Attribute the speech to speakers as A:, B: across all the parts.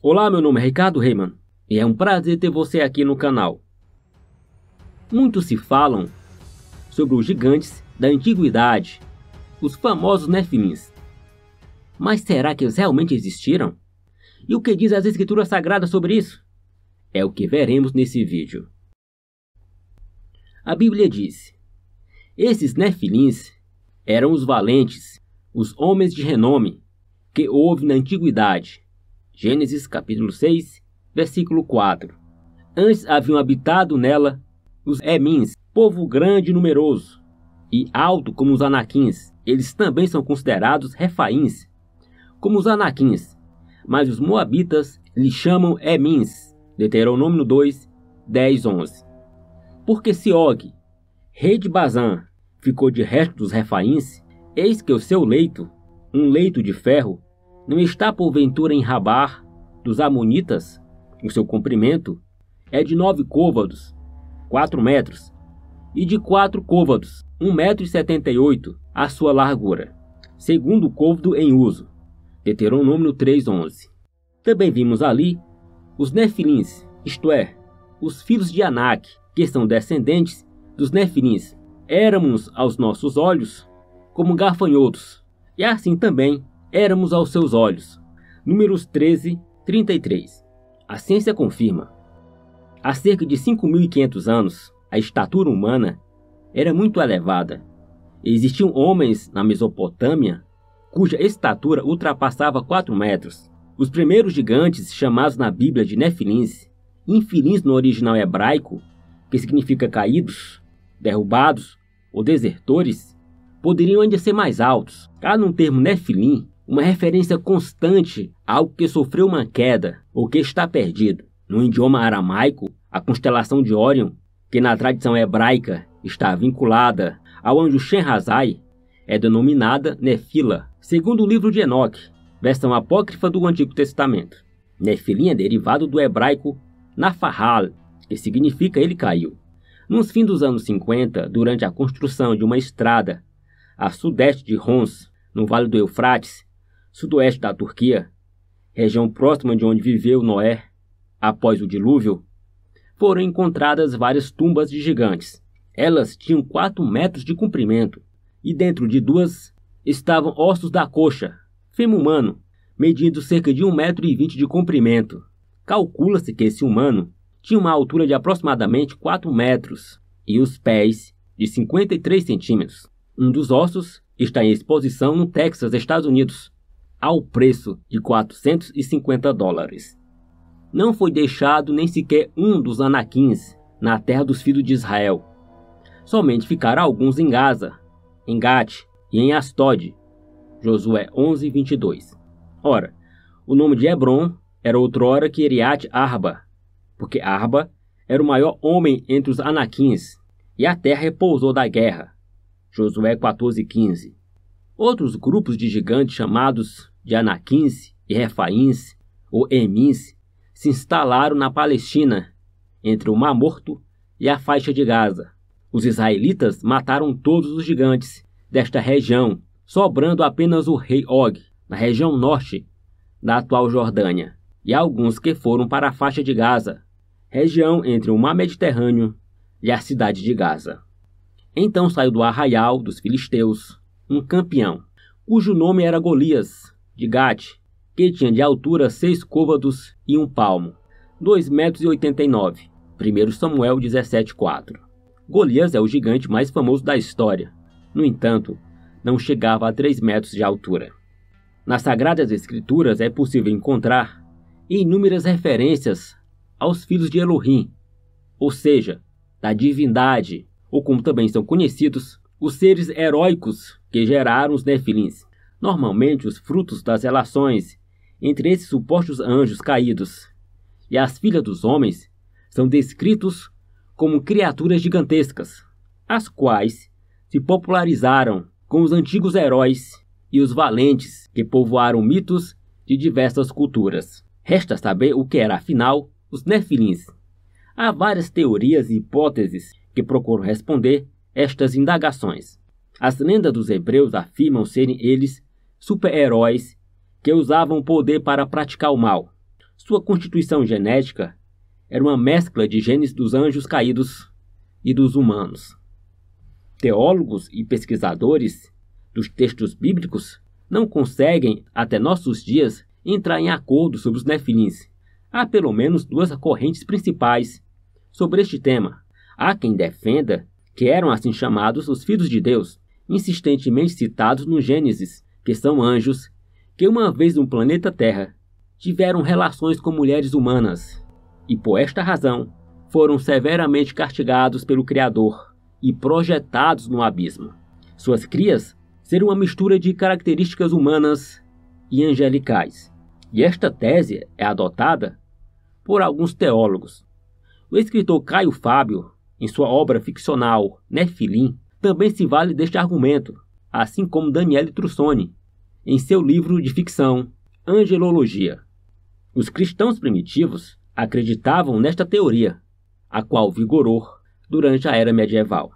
A: Olá, meu nome é Ricardo Reimann e é um prazer ter você aqui no canal. Muito se falam sobre os gigantes da antiguidade, os famosos Nefilins. Mas será que eles realmente existiram? E o que diz as escrituras sagradas sobre isso? É o que veremos nesse vídeo. A Bíblia diz: esses Nefilins eram os valentes, os homens de renome que houve na antiguidade. Gênesis capítulo 6, versículo 4. Antes haviam habitado nela os Emins, povo grande e numeroso, e alto como os Anaquins. Eles também são considerados Refaíns, como os Anaquins, mas os Moabitas lhes chamam Emins. Deuteronômio 2, 10, 11. Porque se Og, rei de Bazã, ficou de resto dos Refaíns, eis que o seu leito, um leito de ferro, não está porventura em Rabar dos Amonitas. O seu comprimento é de 9 côvados, 4 metros, e de 4 côvados, 1,78 m, a sua largura, segundo o côvado em uso. Deuteronômio 3:11. Também vimos ali os Nefilins, isto é, os filhos de Anak, que são descendentes dos Nefilins. Éramos aos nossos olhos como gafanhotos, e assim também éramos aos seus olhos. Números 13, 33. A ciência confirma. Há cerca de 5.500 anos, a estatura humana era muito elevada. Existiam homens na Mesopotâmia cuja estatura ultrapassava 4 metros. Os primeiros gigantes, chamados na Bíblia de Nefilins, infilins no original hebraico, que significa caídos, derrubados ou desertores, poderiam ainda ser mais altos. Há no termo Nefilim uma referência constante a algo que sofreu uma queda ou que está perdido. No idioma aramaico, a constelação de Órion, que na tradição hebraica está vinculada ao anjo Shenhazai, é denominada Nefila, segundo o livro de Enoque, versão apócrifa do Antigo Testamento. Nefilim é derivado do hebraico Nafahal, que significa ele caiu. Nos fins dos anos 50, durante a construção de uma estrada a sudeste de Homs, no Vale do Eufrates, sudoeste da Turquia, região próxima de onde viveu Noé após o dilúvio, foram encontradas várias tumbas de gigantes. Elas tinham 4 metros de comprimento e dentro de 2 estavam ossos da coxa, fêmur humano, medindo cerca de 1,20 m de comprimento. Calcula-se que esse humano tinha uma altura de aproximadamente 4 metros e os pés de 53 centímetros. Um dos ossos está em exposição no Texas, Estados Unidos, ao preço de $450. Não foi deixado nem sequer um dos Anaquins na terra dos filhos de Israel. Somente ficaram alguns em Gaza, em Gate e em Astod. Josué 11, 22. Ora, o nome de Hebron era outrora Kiriat Arba, porque Arba era o maior homem entre os Anaquins, e a terra repousou da guerra. Josué 14:15. Outros grupos de gigantes chamados de Anaquins e Refaíns ou Emins se instalaram na Palestina, entre o Mar Morto e a faixa de Gaza. Os israelitas mataram todos os gigantes desta região, sobrando apenas o rei Og, na região norte da atual Jordânia, e alguns que foram para a faixa de Gaza, região entre o Mar Mediterrâneo e a cidade de Gaza. Então saiu do arraial dos filisteus um campeão, cujo nome era Golias, de Gate, que tinha de altura 6 côvados e 1 palmo, 2,89 m. 1 Samuel 17:4. Golias é o gigante mais famoso da história. No entanto, não chegava a 3 metros de altura. Nas Sagradas Escrituras é possível encontrar inúmeras referências aos filhos de Elohim, ou seja, da divindade, ou como também são conhecidos, os seres heróicos que geraram os Nefilins. Normalmente, os frutos das relações entre esses supostos anjos caídos e as filhas dos homens são descritos como criaturas gigantescas, as quais se popularizaram com os antigos heróis e os valentes que povoaram mitos de diversas culturas. Resta saber o que era, afinal, os Nefilins. Há várias teorias e hipóteses que procuram responder estas indagações. As lendas dos hebreus afirmam serem eles super-heróis que usavam poder para praticar o mal. Sua constituição genética era uma mescla de genes dos anjos caídos e dos humanos. Teólogos e pesquisadores dos textos bíblicos não conseguem, até nossos dias, entrar em acordo sobre os nefilins. Há pelo menos duas correntes principais sobre este tema. Há quem defenda que eram assim chamados os filhos de Deus, insistentemente citados no Gênesis, que são anjos, que uma vez no planeta Terra tiveram relações com mulheres humanas, e por esta razão foram severamente castigados pelo Criador e projetados no abismo. Suas crias seriam uma mistura de características humanas e angelicais, e esta tese é adotada por alguns teólogos. O escritor Caio Fábio, em sua obra ficcional Nefilim, também se vale deste argumento, assim como Daniele Trussoni, em seu livro de ficção Angelologia. Os cristãos primitivos acreditavam nesta teoria, a qual vigorou durante a era medieval.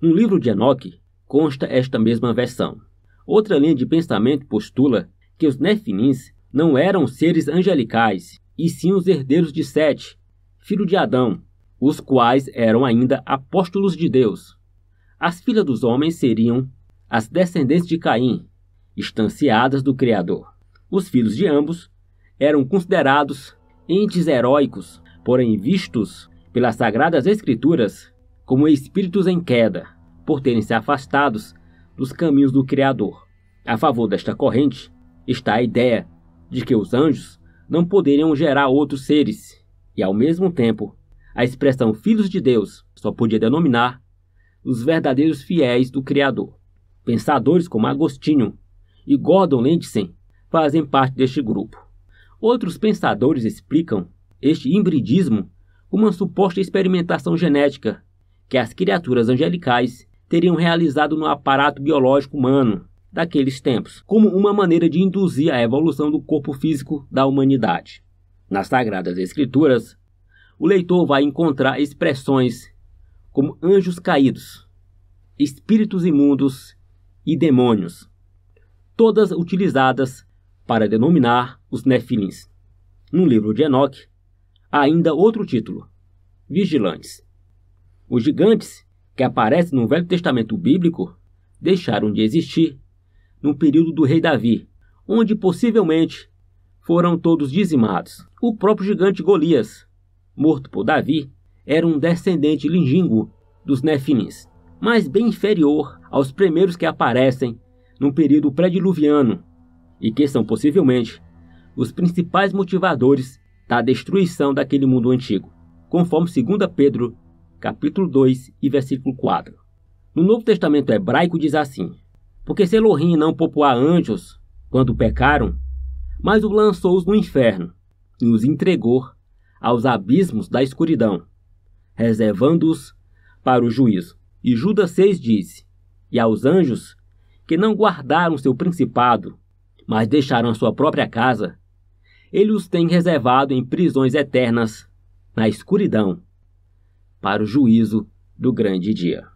A: No livro de Enoque consta esta mesma versão. Outra linha de pensamento postula que os nefilins não eram seres angelicais, e sim os herdeiros de Sete, filho de Adão, os quais eram ainda apóstolos de Deus. As filhas dos homens seriam as descendentes de Caim, estanciadas do Criador. Os filhos de ambos eram considerados entes heróicos, porém vistos pelas Sagradas Escrituras como espíritos em queda, por terem se afastados dos caminhos do Criador. A favor desta corrente está a ideia de que os anjos não poderiam gerar outros seres, e ao mesmo tempo, a expressão filhos de Deus só podia denominar os verdadeiros fiéis do Criador. Pensadores como Agostinho e Gordon Lentzen fazem parte deste grupo. Outros pensadores explicam este hibridismo como uma suposta experimentação genética que as criaturas angelicais teriam realizado no aparato biológico humano daqueles tempos, como uma maneira de induzir a evolução do corpo físico da humanidade. Nas Sagradas Escrituras, o leitor vai encontrar expressões como anjos caídos, espíritos imundos e demônios, todas utilizadas para denominar os nefilins. No livro de Enoque, há ainda outro título, vigilantes. Os gigantes que aparecem no Velho Testamento bíblico deixaram de existir no período do rei Davi, onde possivelmente foram todos dizimados. O próprio gigante Golias, morto por Davi, era um descendente lingínquo dos nefilins, mas bem inferior aos primeiros que aparecem no período pré-diluviano e que são possivelmente os principais motivadores da destruição daquele mundo antigo, conforme 2 Pedro, capítulo 2 e versículo 4. No Novo Testamento hebraico diz assim: porque se Elohim não poupou a anjos quando pecaram, mas os lançou no inferno e os entregou aos abismos da escuridão, reservando-os para o juízo. E Judas 6 diz: e aos anjos que não guardaram seu principado, mas deixaram a sua própria casa, ele os tem reservado em prisões eternas na escuridão, para o juízo do grande dia.